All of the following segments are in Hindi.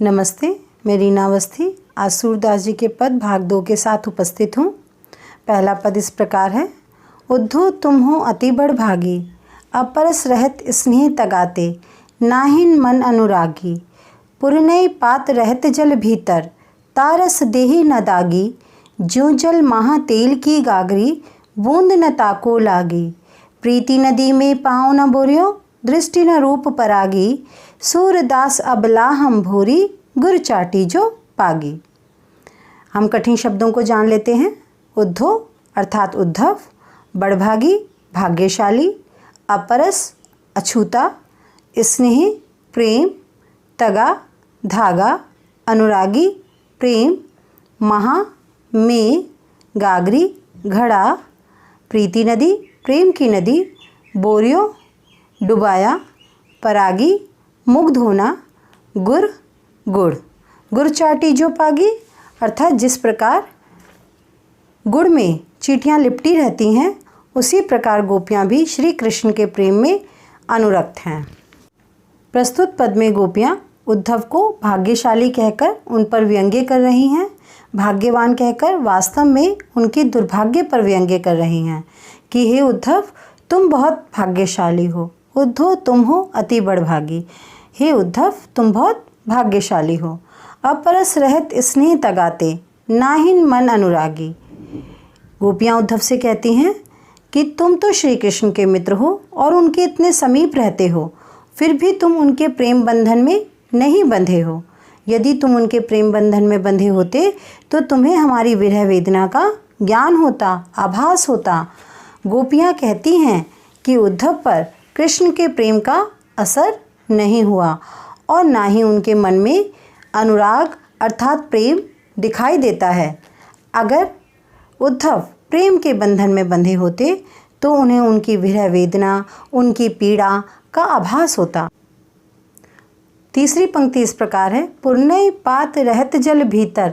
नमस्ते, मैं रीना अवस्थी आज सूरदास जी के पद भाग 2 के साथ उपस्थित हूँ। पहला पद इस प्रकार है। उद्धो तुम हो अति बड़ भागी, अपरस रहत स्नेह तगाते, नाहिन मन अनुरागी। पुरनय पात रहत जल भीतर, तारस देहि न दागी। ज्यों जल महा तेल की गागरी, बूंद न ताको लागी। प्रीति नदी में पाँव न बोरियो, दृष्टि न रूप परागी। सूरदास अबला हम भोरी, गुर चाटी जो पागी। हम कठिन शब्दों को जान लेते हैं। उद्धो अर्थात उद्धव, बड़भागी भाग्यशाली, अपरस अछूता, स्नेह प्रेम, तगा धागा, अनुरागी प्रेम, महा में, गागरी घड़ा, प्रीति नदी प्रेम की नदी, बोरियो डुबाया, परागी मुग्ध होना, गुर गुड़, गुड़ चाटी जो पागी अर्थात जिस प्रकार गुड़ में चींटियाँ लिपटी रहती हैं उसी प्रकार गोपियाँ भी श्री कृष्ण के प्रेम में अनुरक्त हैं। प्रस्तुत पद में गोपियाँ उद्धव को भाग्यशाली कहकर उन पर व्यंग्य कर रही हैं, भाग्यवान कहकर वास्तव में उनके दुर्भाग्य पर व्यंग्य कर रही हैं कि हे उद्धव तुम बहुत भाग्यशाली हो। उद्धव तुम हो अति बड़भागी, हे उद्धव तुम बहुत भाग्यशाली हो। अपरस रहत स्नेह तगाते, नाहिन मन अनुरागी। गोपियाँ उद्धव से कहती हैं कि तुम तो श्री कृष्ण के मित्र हो और उनके इतने समीप रहते हो, फिर भी तुम उनके प्रेम बंधन में नहीं बंधे हो। यदि तुम उनके प्रेम बंधन में बंधे होते तो तुम्हें हमारी विरह वेदना का ज्ञान होता, आभास होता। गोपियाँ कहती हैं कि उद्धव पर कृष्ण के प्रेम का असर नहीं हुआ और ना ही उनके मन में अनुराग अर्थात प्रेम दिखाई देता है। अगर उद्धव प्रेम के बंधन में बंधे होते तो उन्हें उनकी विरह वेदना, उनकी पीड़ा का आभास होता। तीसरी पंक्ति इस प्रकार है। पुरनय पात रहत जल भीतर,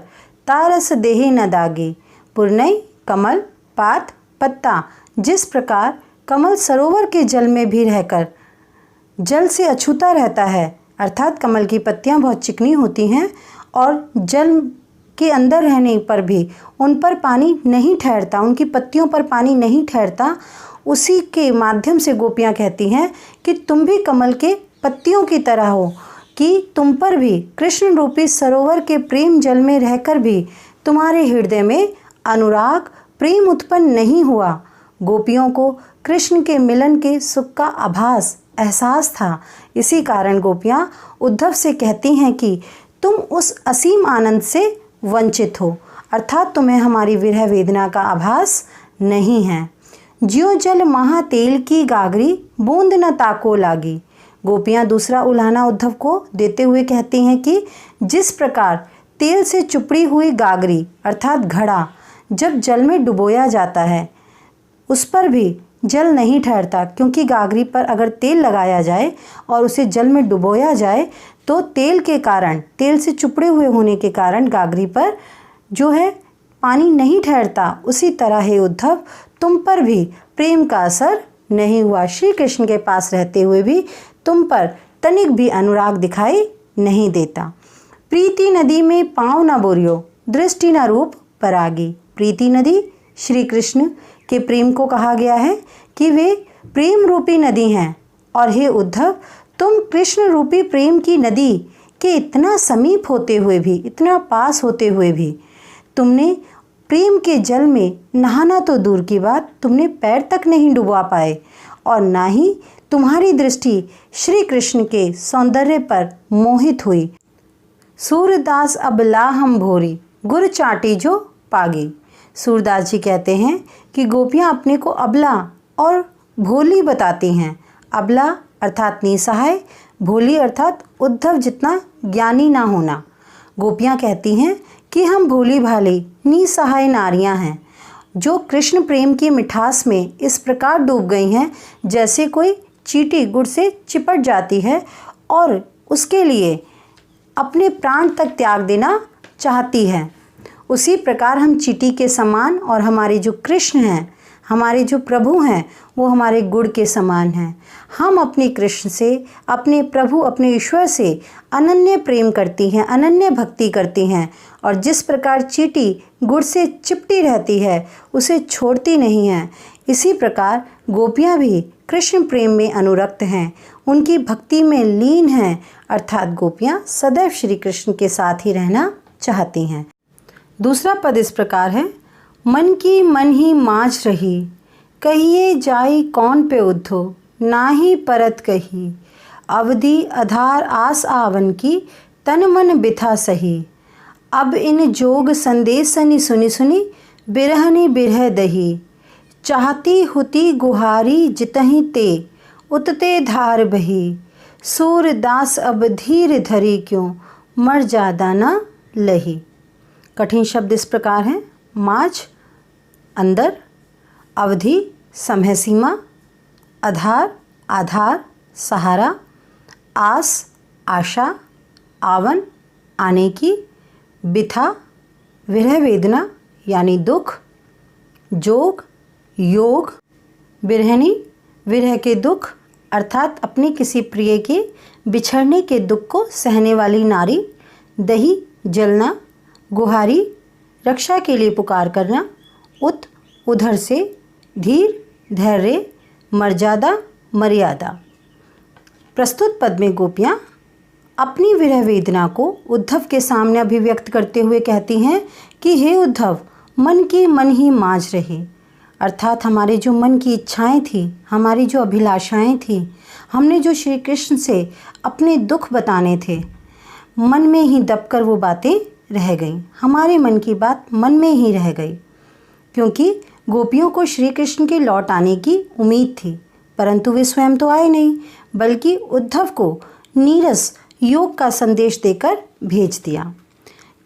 तारस देहि न दागी। पुरनय कमल, पात पत्ता, जिस प्रकार कमल सरोवर के जल में भी रहकर जल से अछूता रहता है अर्थात कमल की पत्तियां बहुत चिकनी होती हैं और जल के अंदर रहने पर भी उन पर पानी नहीं ठहरता, उनकी पत्तियों पर पानी नहीं ठहरता, उसी के माध्यम से गोपियां कहती हैं कि तुम भी कमल के पत्तियों की तरह हो कि तुम पर भी कृष्ण रूपी सरोवर के प्रेम जल में रहकर भी तुम्हारे हृदय में अनुराग प्रेम उत्पन्न नहीं हुआ। गोपियों को कृष्ण के मिलन के सुख का आभास एहसास था। इसी कारण गोपियाँ उद्धव से कहती हैं कि तुम उस असीम आनंद से वंचित हो अर्थात तुम्हें हमारी विरह वेदना का आभास नहीं है। ज्यों जल महा तेल की गागरी, बूंद न ताको लागी। गोपियाँ दूसरा उल्हाना उद्धव को देते हुए कहती हैं कि जिस प्रकार तेल से चुपड़ी हुई गागरी अर्थात घड़ा जब जल में डुबोया जाता है उस पर भी जल नहीं ठहरता, क्योंकि गागरी पर अगर तेल लगाया जाए और उसे जल में डुबोया जाए तो तेल के कारण, तेल से चुपड़े हुए होने के कारण गागरी पर जो है पानी नहीं ठहरता। उसी तरह है उद्धव तुम पर भी प्रेम का असर नहीं हुआ। श्री कृष्ण के पास रहते हुए भी तुम पर तनिक भी अनुराग दिखाई नहीं देता। प्रीति नदी में पाँव न बोरियो, दृष्टि न रूप परागी। प्रीति नदी श्री कृष्ण के प्रेम को कहा गया है कि वे प्रेम रूपी नदी हैं और हे उद्धव तुम कृष्ण रूपी प्रेम की नदी के इतना समीप होते हुए भी, इतना पास होते हुए भी तुमने प्रेम के जल में नहाना तो दूर की बात, तुमने पैर तक नहीं डुबा पाए और ना ही तुम्हारी दृष्टि श्री कृष्ण के सौंदर्य पर मोहित हुई। सूरदास अबला हम भोरी, गुर चाटी जो पागी। सूरदास जी कहते हैं कि गोपियाँ अपने को अबला और भोली बताती हैं। अबला अर्थात निसहाय, भोली अर्थात उद्धव जितना ज्ञानी ना होना। गोपियाँ कहती हैं कि हम भोली भाली निसहाय नारियाँ हैं जो कृष्ण प्रेम की मिठास में इस प्रकार डूब गई हैं जैसे कोई चींटी गुड़ से चिपट जाती है और उसके लिए अपने प्राण तक त्याग देना चाहती है। उसी प्रकार हम चींटी के समान और हमारे जो कृष्ण हैं, हमारे जो प्रभु हैं वो हमारे गुड़ के समान हैं। हम अपने कृष्ण से, अपने प्रभु, अपने ईश्वर से अनन्य प्रेम करती हैं, अनन्य भक्ति करती हैं। और जिस प्रकार चींटी गुड़ से चिपटी रहती है, उसे छोड़ती नहीं है, इसी प्रकार गोपियाँ भी कृष्ण प्रेम में अनुरक्त हैं, उनकी भक्ति में लीन हैं, अर्थात गोपियाँ सदैव श्री कृष्ण के साथ ही रहना चाहती हैं। दूसरा पद इस प्रकार है, मन की मन ही माँझ रही, कहिए जाई कौन पे उद्धो, नाही परत कही, अवधि आधार आस आवन की, तन मन बिथा सही, अब इन जोग संदेशनि सुनि सुनि, बिरहनि बिरह दही, चाहती हुती गुहारी जितहि ते, उतते धार बही, सूरदास अब धीर धरी क्यों, मर जादा न लही। कठिन शब्द इस प्रकार हैं, माझ अंदर, अवधि समय सीमा, आधार आधार सहारा, आस आशा, आवन आने की, बिथा विरह वेदना यानी दुख, जोग योग, बिरहनी विरह के दुख अर्थात अपने किसी प्रिय के बिछड़ने के दुख को सहने वाली नारी, दही जलना, गुहारी रक्षा के लिए पुकार करना, उत उधर से, धीर धैर्य, मर्यादा मर्यादा। प्रस्तुत पद में गोपियाँ अपनी विरह वेदना को उद्धव के सामने अभिव्यक्त करते हुए कहती हैं कि हे उद्धव, मन की मन ही माँझ रही, अर्थात हमारे जो मन की इच्छाएं थी, हमारी जो अभिलाषाएं थी, हमने जो श्री कृष्ण से अपने दुख बताने थे, मन में ही दबकर वो बातें रह गईं। हमारे मन की बात मन में ही रह गई, क्योंकि गोपियों को श्री कृष्ण के लौट आने की उम्मीद थी, परंतु वे स्वयं तो आए नहीं, बल्कि उद्धव को नीरस योग का संदेश देकर भेज दिया।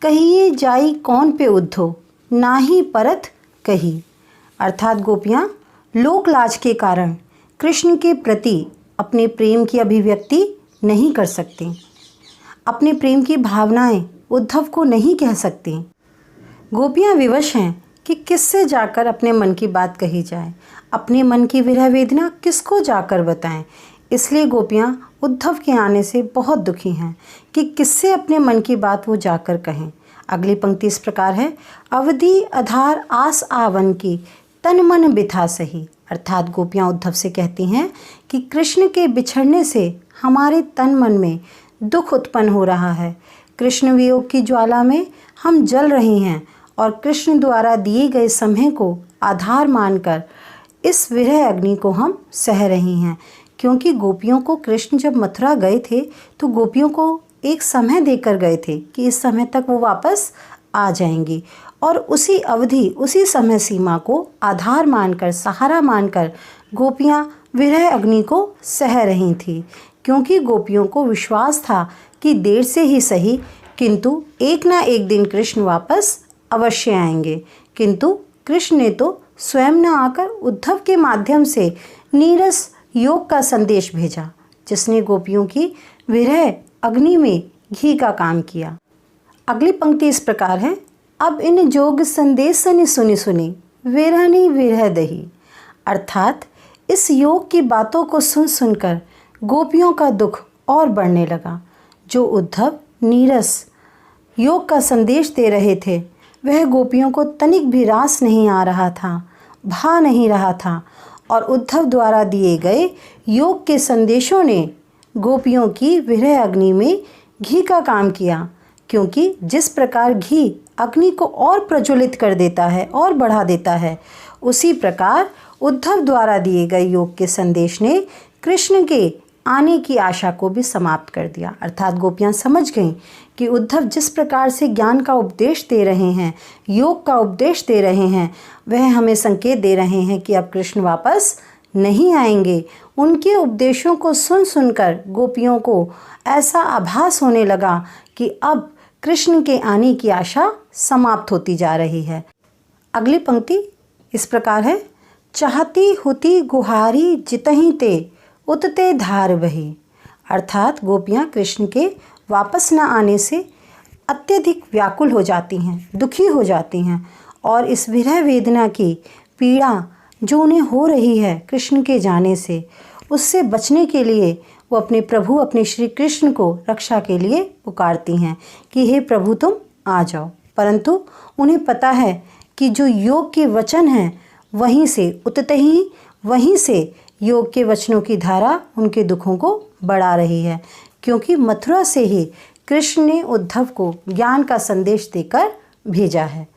कहिए जाई कौन पे उद्धो, नाही परत कही, अर्थात गोपियाँ लोक लाज के कारण कृष्ण के प्रति अपने प्रेम की अभिव्यक्ति नहीं कर सकती, अपने प्रेम की भावनाएं उद्धव को नहीं कह सकती। गोपियाँ विवश हैं कि किससे जाकर अपने मन की बात कही जाए, अपने मन की विरह वेदना किसको जाकर बताएं। इसलिए गोपियाँ उद्धव के आने से बहुत दुखी हैं कि किससे अपने मन की बात वो जाकर कहें। अगली पंक्ति इस प्रकार है, अवधि आधार आस आवन की, तन मन बिथा सही, अर्थात गोपियाँ उद्धव से कहती हैं कि कृष्ण के बिछड़ने से हमारे तन मन में दुख उत्पन्न हो रहा है, कृष्ण वियोग की ज्वाला में हम जल रहे हैं और कृष्ण द्वारा दिए गए समय को आधार मानकर इस विरह अग्नि को हम सह रही हैं। क्योंकि गोपियों को कृष्ण जब मथुरा गए थे तो गोपियों को एक समय देकर गए थे कि इस समय तक वो वापस आ जाएंगी, और उसी अवधि, उसी समय सीमा को आधार मानकर, सहारा मानकर गोपियाँ विरह अग्नि को सह रही थी। क्योंकि गोपियों को विश्वास था कि देर से ही सही, किंतु एक ना एक दिन कृष्ण वापस अवश्य आएंगे। किंतु कृष्ण ने तो स्वयं न आकर उद्धव के माध्यम से नीरस योग का संदेश भेजा, जिसने गोपियों की विरह अग्नि में घी का काम किया। अगली पंक्ति इस प्रकार है, अब इन जोग संदेशनि सुनि सुनि, विरहनि विरह दही, अर्थात इस योग की बातों को सुन सुनकर गोपियों का दुख और बढ़ने लगा। जो उद्धव नीरस योग का संदेश दे रहे थे, वह गोपियों को तनिक भी रास नहीं आ रहा था, भा नहीं रहा था, और उद्धव द्वारा दिए गए योग के संदेशों ने गोपियों की विरह अग्नि में घी का काम किया। क्योंकि जिस प्रकार घी अग्नि को और प्रज्वलित कर देता है और बढ़ा देता है, उसी प्रकार उद्धव द्वारा दिए गए योग के संदेश ने कृष्ण के आने की आशा को भी समाप्त कर दिया। अर्थात गोपियाँ समझ गईं कि उद्धव जिस प्रकार से ज्ञान का उपदेश दे रहे हैं, योग का उपदेश दे रहे हैं, वह हमें संकेत दे रहे हैं कि अब कृष्ण वापस नहीं आएंगे। उनके उपदेशों को सुन सुनकर गोपियों को ऐसा आभास होने लगा कि अब कृष्ण के आने की आशा समाप्त होती जा रही है। अगली पंक्ति इस प्रकार है, चाहती हुती गुहारी जितहि ते, उतते धार बही, अर्थात गोपियाँ कृष्ण के वापस न आने से अत्यधिक व्याकुल हो जाती हैं, दुखी हो जाती हैं, और इस विरह वेदना की पीड़ा जो उन्हें हो रही है कृष्ण के जाने से, उससे बचने के लिए वो अपने प्रभु, अपने श्री कृष्ण को रक्षा के लिए पुकारती हैं कि हे प्रभु तुम आ जाओ। परंतु उन्हें पता है कि जो योग के वचन हैं वहीं से उतते ही वहीं से योग के वचनों की धारा उनके दुखों को बढ़ा रही है, क्योंकि मथुरा से ही कृष्ण ने उद्धव को ज्ञान का संदेश देकर भेजा है।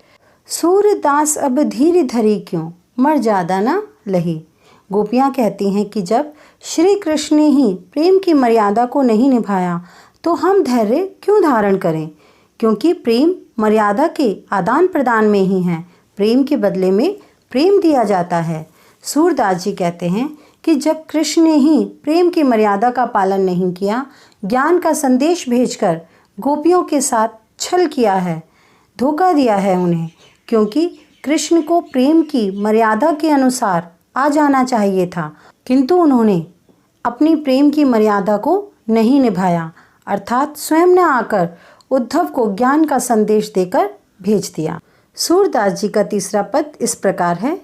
सूरदास अब धीरे धरी क्यों, मर ज्यादा ना लही। गोपियाँ कहती हैं कि जब श्री कृष्ण ने ही प्रेम की मर्यादा को नहीं निभाया तो हम धैर्य क्यों धारण करें, क्योंकि प्रेम मर्यादा के आदान प्रदान में ही है। प्रेम के बदले में प्रेम दिया जाता है। सूरदास जी कहते हैं कि जब कृष्ण ने ही प्रेम की मर्यादा का पालन नहीं किया, ज्ञान का संदेश भेजकर गोपियों के साथ छल किया है, धोखा दिया है उन्हें, क्योंकि कृष्ण को प्रेम की मर्यादा के अनुसार आ जाना चाहिए था, किंतु उन्होंने अपनी प्रेम की मर्यादा को नहीं निभाया, अर्थात स्वयं न आकर उद्धव को ज्ञान का संदेश देकर भेज दिया। सूरदास जी का तीसरा पद इस प्रकार है।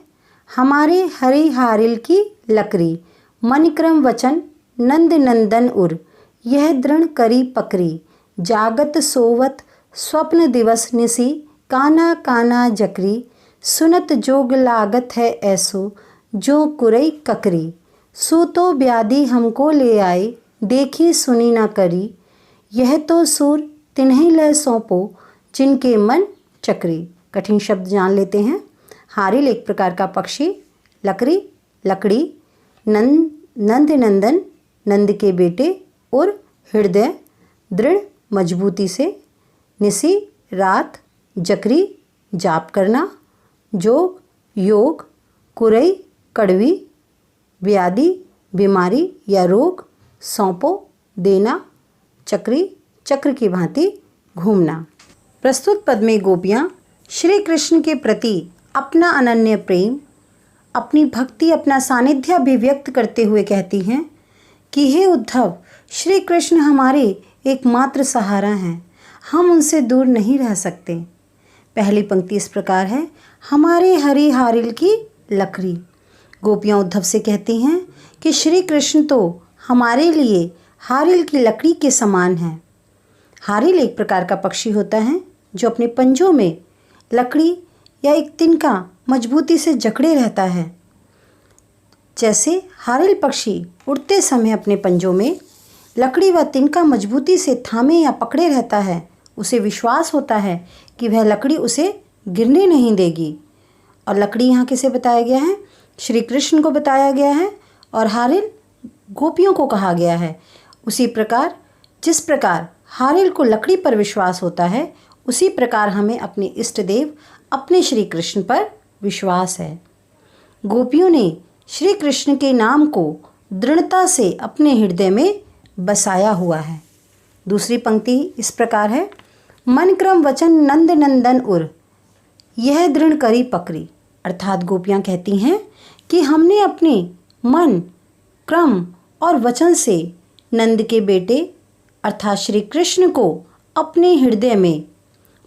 हमारे हरि हारिल की लकड़ी, मन क्रम वचन नंद नंदन उर, यह दृढ़ करी पकड़ी, जागत सोवत स्वप्न दिवस निसी, काना काना जकरी, सुनत जोग लागत है ऐसो, जो कुरई ककरी, सूतो ब्याधि हमको ले आए, देखी सुनी ना करी, यह तो सूर तिन्हीं लय सौंपो, जिनके मन चक्री। कठिन शब्द जान लेते हैं। हारिल एक प्रकार का पक्षी, लकड़ी लकड़ी, नंद नंदन नंद के बेटे, और हृदय दृढ़ मजबूती से, निसी रात, जकरी जाप करना, जोग योग, कुरई कड़वी, व्याधि बीमारी या रोग, सौंपो देना, चक्री चक्र की भांति घूमना। प्रस्तुत पद में गोपियाँ श्री कृष्ण के प्रति अपना अनन्य प्रेम, अपनी भक्ति, अपना सानिध्य अभिव्यक्त करते हुए कहती हैं कि हे उद्धव, श्री कृष्ण हमारे एकमात्र सहारा हैं, हम उनसे दूर नहीं रह सकते। पहली पंक्ति इस प्रकार है। हमारे हरि हारिल की लकड़ी। गोपियाँ उद्धव से कहती हैं कि श्री कृष्ण तो हमारे लिए हारिल की लकड़ी के समान है। हारिल एक प्रकार का पक्षी होता है जो अपने पंजों में लकड़ी या एक तिनका मजबूती से जकड़े रहता है। जैसे हारिल पक्षी उड़ते समय अपने पंजों में लकड़ी व तिनका मजबूती से थामे या पकड़े रहता है, उसे विश्वास होता है कि वह लकड़ी उसे गिरने नहीं देगी। और लकड़ी यहाँ किसे बताया गया है? श्री कृष्ण को बताया गया है, और हारिल गोपियों को कहा गया है। उसी प्रकार जिस प्रकार हारिल को लकड़ी पर विश्वास होता है, उसी प्रकार हमें अपने इष्ट देव अपने श्री कृष्ण पर विश्वास है। गोपियों ने श्री कृष्ण के नाम को दृढ़ता से अपने हृदय में बसाया हुआ है। दूसरी पंक्ति इस प्रकार है। मन क्रम वचन नंद नंदन उर, यह दृढ़ करी पकड़ी। अर्थात गोपियाँ कहती हैं कि हमने अपने मन, क्रम और वचन से नंद के बेटे अर्थात श्री कृष्ण को अपने हृदय में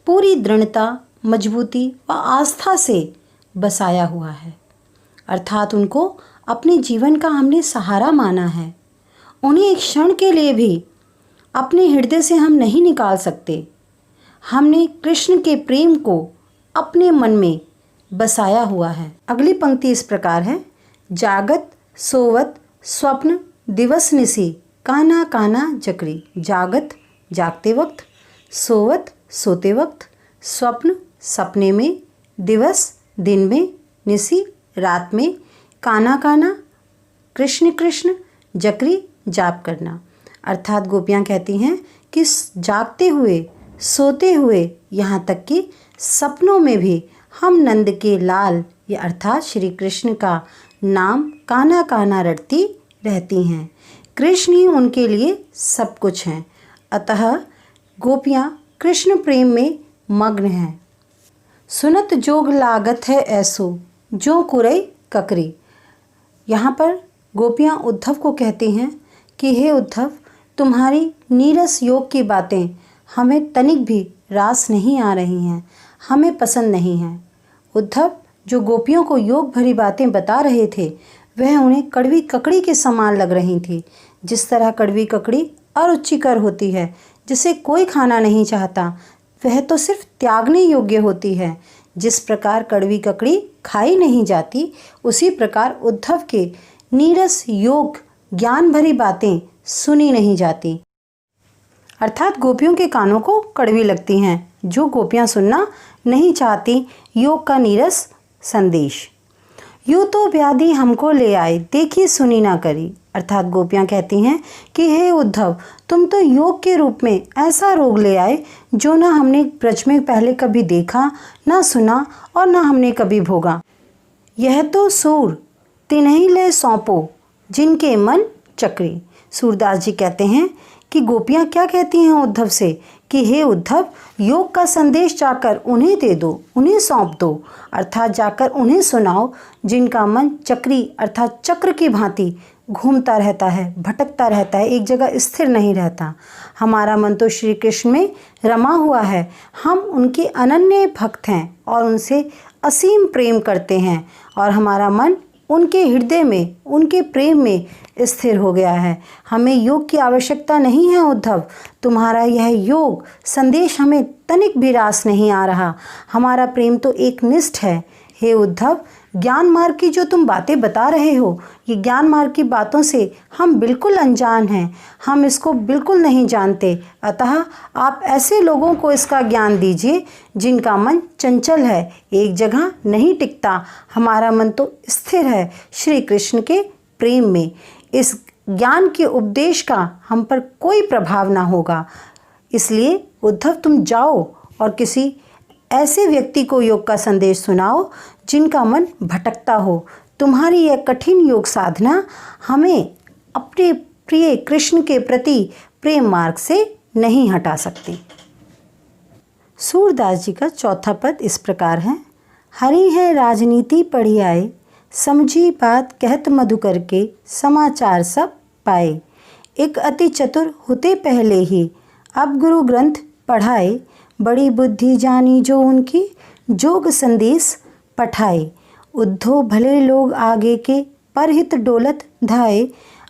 पूरी दृढ़ता, मजबूती व आस्था से बसाया हुआ है। अर्थात उनको अपने जीवन का हमने सहारा माना है। उन्हें एक क्षण के लिए भी अपने हृदय से हम नहीं निकाल सकते। हमने कृष्ण के प्रेम को अपने मन में बसाया हुआ है। अगली पंक्ति इस प्रकार है। जागत सोवत स्वप्न दिवस निसी, काना काना जकरी। जागत जागते वक्त, सोवत सोते वक्त, स्वप्न सपने में, दिवस दिन में, निसी रात में, काना काना कृष्ण कृष्ण, जकरी जाप करना। अर्थात गोपियाँ कहती हैं कि जागते हुए, सोते हुए, यहाँ तक कि सपनों में भी हम नंद के लाल या अर्थात श्री कृष्ण का नाम काना काना रटती रहती हैं। कृष्ण ही उनके लिए सब कुछ हैं। अतः गोपियाँ कृष्ण प्रेम में मग्न हैं। सुनत जोग लागत है ऐसो, जो कुरई ककरी। यहाँ पर गोपियाँ उद्धव को कहती हैं कि हे उद्धव, तुम्हारी नीरस योग की बातें हमें तनिक भी रास नहीं आ रही हैं, हमें पसंद नहीं हैं। उद्धव, जो गोपियों को योग भरी बातें बता रहे थे वह उन्हें कड़वी ककड़ी के समान लग रही थी। जिस तरह कड़वी ककड़ी अरुचिकर होती है, जिसे कोई खाना नहीं चाहता, वह तो सिर्फ त्यागने योग्य होती है। जिस प्रकार कड़वी ककड़ी खाई नहीं जाती, उसी प्रकार उद्धव के नीरस योग ज्ञान भरी बातें सुनी नहीं जाती, अर्थात गोपियों के कानों को कड़वी लगती हैं, जो गोपियां सुनना नहीं चाहती योग का नीरस संदेश। यूँ तो व्याधि हमको ले आए, देखी सुनी ना करी। अर्थात गोपियाँ कहती हैं कि हे उद्धव, तुम तो योग के रूप में ऐसा रोग ले आए जो ना हमने ब्रज में पहले कभी देखा, ना सुना और ना हमने कभी भोगा। यह तो सूर तिन्हीं ले सौंपो जिनके मन चक्री। सूरदास जी कहते हैं कि गोपियाँ क्या कहती हैं उद्धव से कि हे उद्धव, योग का संदेश जाकर उन्हें दे दो, उन्हें सौंप दो, अर्थात जाकर उन्हें सुनाओ जिनका मन चक्री अर्थात चक्र की भांति घूमता रहता है, भटकता रहता है, एक जगह स्थिर नहीं रहता। हमारा मन तो श्री कृष्ण में रमा हुआ है, हम उनके अनन्य भक्त हैं और उनसे असीम प्रेम करते हैं और हमारा मन उनके हृदय में, उनके प्रेम में स्थिर हो गया है। हमें योग की आवश्यकता नहीं है उद्धव, तुम्हारा यह योग संदेश हमें तनिक भी रास नहीं आ रहा। हमारा प्रेम तो एक निष्ठ है। हे उद्धव, ज्ञान मार्ग की जो तुम बातें बता रहे हो, ये ज्ञान मार्ग की बातों से हम बिल्कुल अनजान हैं, हम इसको बिल्कुल नहीं जानते। अतः आप ऐसे लोगों को इसका ज्ञान दीजिए जिनका मन चंचल है, एक जगह नहीं टिकता। हमारा मन तो स्थिर है श्री कृष्ण के प्रेम में। इस ज्ञान के उपदेश का हम पर कोई प्रभाव ना होगा। इसलिए उद्धव, तुम जाओ और किसी ऐसे व्यक्ति को योग का संदेश सुनाओ जिनका मन भटकता हो। तुम्हारी यह कठिन योग साधना हमें अपने प्रिय कृष्ण के प्रति प्रेम मार्ग से नहीं हटा सकती। सूरदास जी का चौथा पद इस प्रकार है। हरि है राजनीति पढ़ी आए, समझी बात कहत मधुकर के, समाचार सब पाए। एक अति चतुर होते पहले ही, अब गुरु ग्रंथ पढ़ाए। बड़ी बुद्धि जानी जो उनकी, जोग संदेश पठाए। उद्धव भले लोग आगे के, परहित डोलत धाए।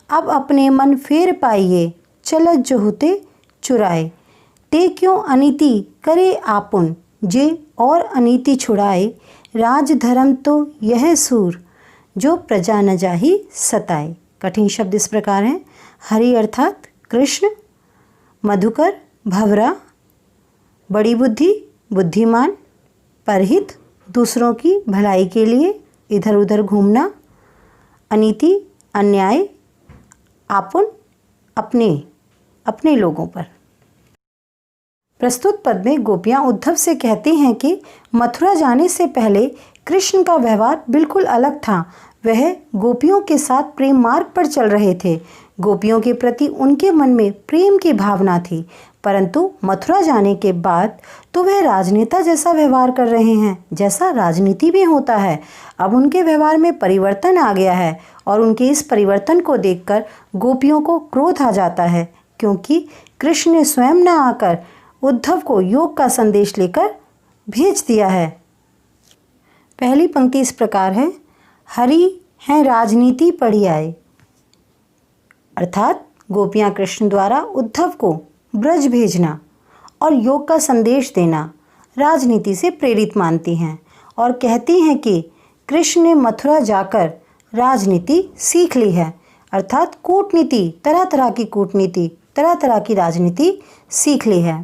अब अपने मन फेर पाइए, चलत जो होते चुराए। ते क्यों अनीति करे आपुन, जे और अनीति छुड़ाए। राज धर्म तो यह सूर, जो प्रजा न जाही सताए। कठिन शब्द इस प्रकार हैं। हरि अर्थात कृष्ण, मधुकर भंवरा, बड़ी बुद्धि बुद्धिमान, परहित दूसरों की भलाई के लिए इधर उधर घूमना, अनीति अन्याय, आपुन अपने अपने लोगों पर। प्रस्तुत पद में गोपियाँ उद्धव से कहती हैं कि मथुरा जाने से पहले कृष्ण का व्यवहार बिल्कुल अलग था। वह गोपियों के साथ प्रेम मार्ग पर चल रहे थे। गोपियों के प्रति उनके मन में प्रेम की भावना थी, परंतु मथुरा जाने के बाद तो वह राजनेता जैसा व्यवहार कर रहे हैं, जैसा राजनीति में होता है। अब उनके व्यवहार में परिवर्तन आ गया है और उनके इस परिवर्तन को देखकर गोपियों को क्रोध आ जाता है, क्योंकि कृष्ण ने स्वयं न आकर उद्धव को योग का संदेश लेकर भेज दिया है। पहली पंक्ति इस प्रकार है। हरि हैं राजनीति पढ़ी आए, अर्थात गोपियाँ कृष्ण द्वारा उद्धव को ब्रज भेजना और योग का संदेश देना राजनीति से प्रेरित मानती हैं और कहती हैं कि कृष्ण ने मथुरा जाकर राजनीति सीख ली है, अर्थात कूटनीति, तरह तरह की कूटनीति, तरह तरह की राजनीति सीख ली है।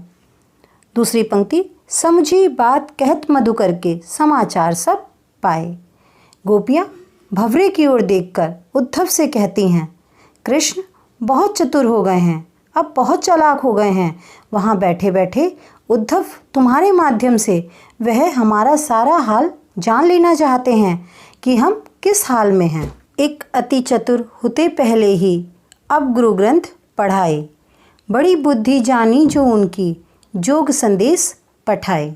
दूसरी पंक्ति, समझी बात कहत मधुकर के, समाचार सब पाए। गोपियाँ भंवरे की ओर देखकर उद्धव से कहती हैं, कृष्ण बहुत चतुर हो गए हैं, अब बहुत चालाक हो गए हैं। वहाँ बैठे बैठे उद्धव तुम्हारे माध्यम से वह हमारा सारा हाल जान लेना चाहते हैं कि हम किस हाल में हैं। एक अति चतुर होते पहले ही, अब गुरु ग्रंथ पढ़ाए। बड़ी बुद्धि जानी जो उनकी, जोग संदेश पठाए।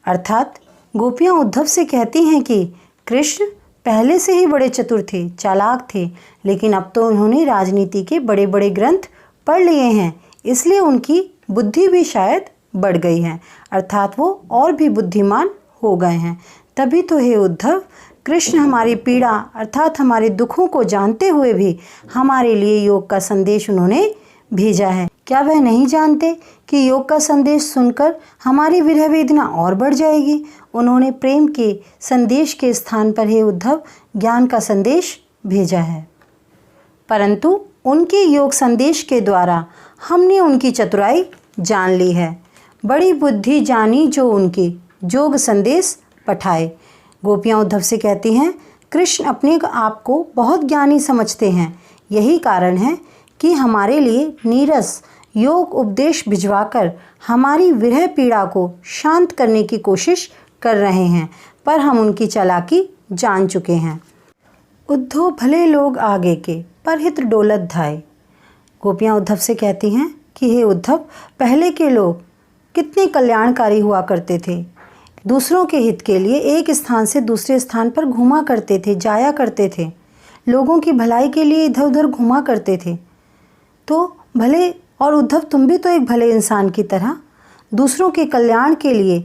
अर्थात गोपियाँ उद्धव से कहती हैं कि कृष्ण पहले से ही बड़े चतुर थे, चालाक थे, लेकिन अब तो उन्होंने राजनीति के बड़े बड़े ग्रंथ पढ़ लिए हैं, इसलिए उनकी बुद्धि भी शायद बढ़ गई है, अर्थात वो और भी बुद्धिमान हो गए हैं। तभी तो हे उद्धव, कृष्ण हमारी पीड़ा अर्थात हमारे दुखों को जानते हुए भी हमारे लिए योग का संदेश उन्होंने भेजा है। क्या वह नहीं जानते कि योग का संदेश सुनकर हमारी विरह वेदना और बढ़ जाएगी? उन्होंने प्रेम के संदेश के स्थान पर हे उद्धव ज्ञान का संदेश भेजा है, परंतु उनके योग संदेश के द्वारा हमने उनकी चतुराई जान ली है। बड़ी बुद्धि जानी जो उनकी, जोग संदेश पठाए। गोपियाँ उद्धव से कहती हैं, कृष्ण अपने आप को बहुत ज्ञानी समझते हैं, यही कारण है कि हमारे लिए नीरस योग उपदेश भिजवाकर हमारी विरह पीड़ा को शांत करने की कोशिश कर रहे हैं, पर हम उनकी चालाकी जान चुके हैं। उद्धव भले लोग आगे के, पर हित डोलत धाय। गोपियाँ उद्धव से कहती हैं कि हे उद्धव, पहले के लोग कितने कल्याणकारी हुआ करते थे, दूसरों के हित के लिए एक स्थान से दूसरे स्थान पर घूमा करते थे, जाया करते थे, लोगों की भलाई के लिए इधर उधर घूमा करते थे। तो भले, और उद्धव तुम भी तो एक भले इंसान की तरह दूसरों के कल्याण के लिए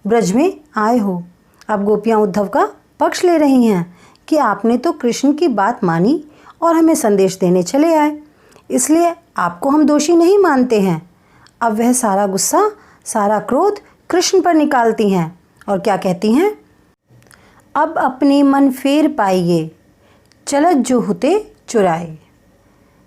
ब्रज में आए हो। अब गोपियाँ उद्धव का पक्ष ले रही हैं कि आपने तो कृष्ण की बात मानी और हमें संदेश देने चले आए, इसलिए आपको हम दोषी नहीं मानते हैं। अब वह सारा गुस्सा, सारा क्रोध कृष्ण पर निकालती हैं और क्या कहती हैं, अब अपने मन फेर पाइए, चलत जो हुते चुराए।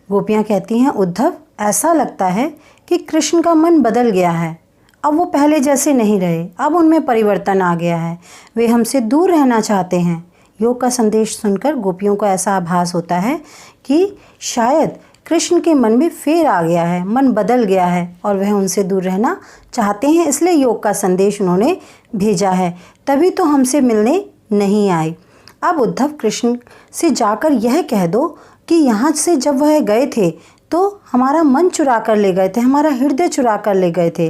गोपियाँ कहती हैं, उद्धव ऐसा लगता है कि कृष्ण का मन बदल गया है, अब वो पहले जैसे नहीं रहे, अब उनमें परिवर्तन आ गया है, वे हमसे दूर रहना चाहते हैं। योग का संदेश सुनकर गोपियों को ऐसा आभास होता है कि शायद कृष्ण के मन में फेर आ गया है, मन बदल गया है और वह उनसे दूर रहना चाहते हैं, इसलिए योग का संदेश उन्होंने भेजा है, तभी तो हमसे मिलने नहीं आए। अब उद्धव कृष्ण से जाकर यह कह दो कि यहाँ से जब वह गए थे तो हमारा मन चुरा कर ले गए थे, हमारा हृदय चुरा कर ले गए थे,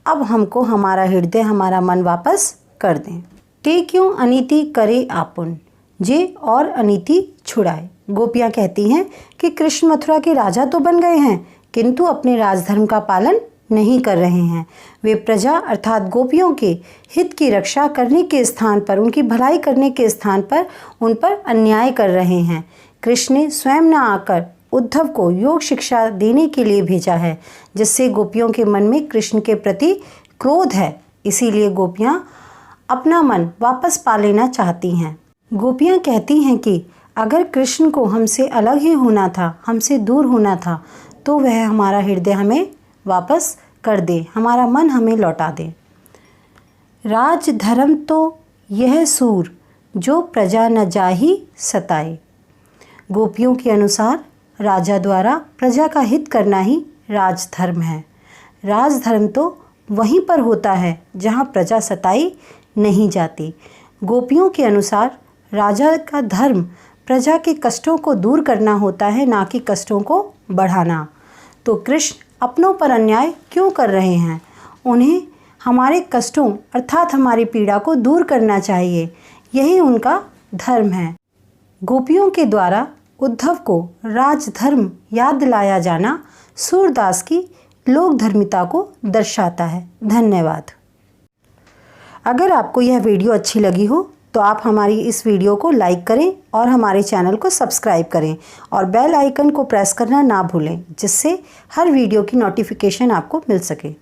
अब हमको हमारा हृदय, हमारा मन वापस कर दें। ते क्यों अनीति करे आपुन, जे और अनीति छुड़ाए। गोपियाँ कहती हैं कि कृष्ण मथुरा के राजा तो बन गए हैं, किंतु अपने राजधर्म का पालन नहीं कर रहे हैं। वे प्रजा अर्थात गोपियों के हित की रक्षा करने के स्थान पर, उनकी भलाई करने के स्थान पर उन पर अन्याय कर रहे हैं। कृष्ण ने स्वयं न आकर उद्धव को योग शिक्षा देने के लिए भेजा है, जिससे गोपियों के मन में कृष्ण के प्रति क्रोध है, इसीलिए गोपियाँ अपना मन वापस पा लेना चाहती हैं। गोपियाँ कहती हैं कि अगर कृष्ण को हमसे अलग ही होना था, हमसे दूर होना था, तो वह हमारा हृदय हमें वापस कर दे, हमारा मन हमें लौटा दे। राज धर्म तो यह सूर, जो प्रजा न जाही सताए। गोपियों के अनुसार राजा द्वारा प्रजा का हित करना ही राजधर्म है। राजधर्म तो वहीं पर होता है जहाँ प्रजा सताई नहीं जाती। गोपियों के अनुसार राजा का धर्म प्रजा के कष्टों को दूर करना होता है, ना कि कष्टों को बढ़ाना। तो कृष्ण अपनों पर अन्याय क्यों कर रहे हैं? उन्हें हमारे कष्टों अर्थात हमारी पीड़ा को दूर करना चाहिए, यही उनका धर्म है। गोपियों के द्वारा उद्धव को राजधर्म याद दिलाया जाना सूरदास की लोक धर्मिता को दर्शाता है। धन्यवाद। अगर आपको यह वीडियो अच्छी लगी हो तो आप हमारी इस वीडियो को लाइक करें और हमारे चैनल को सब्सक्राइब करें और बेल आइकन को प्रेस करना ना भूलें, जिससे हर वीडियो की नोटिफिकेशन आपको मिल सके।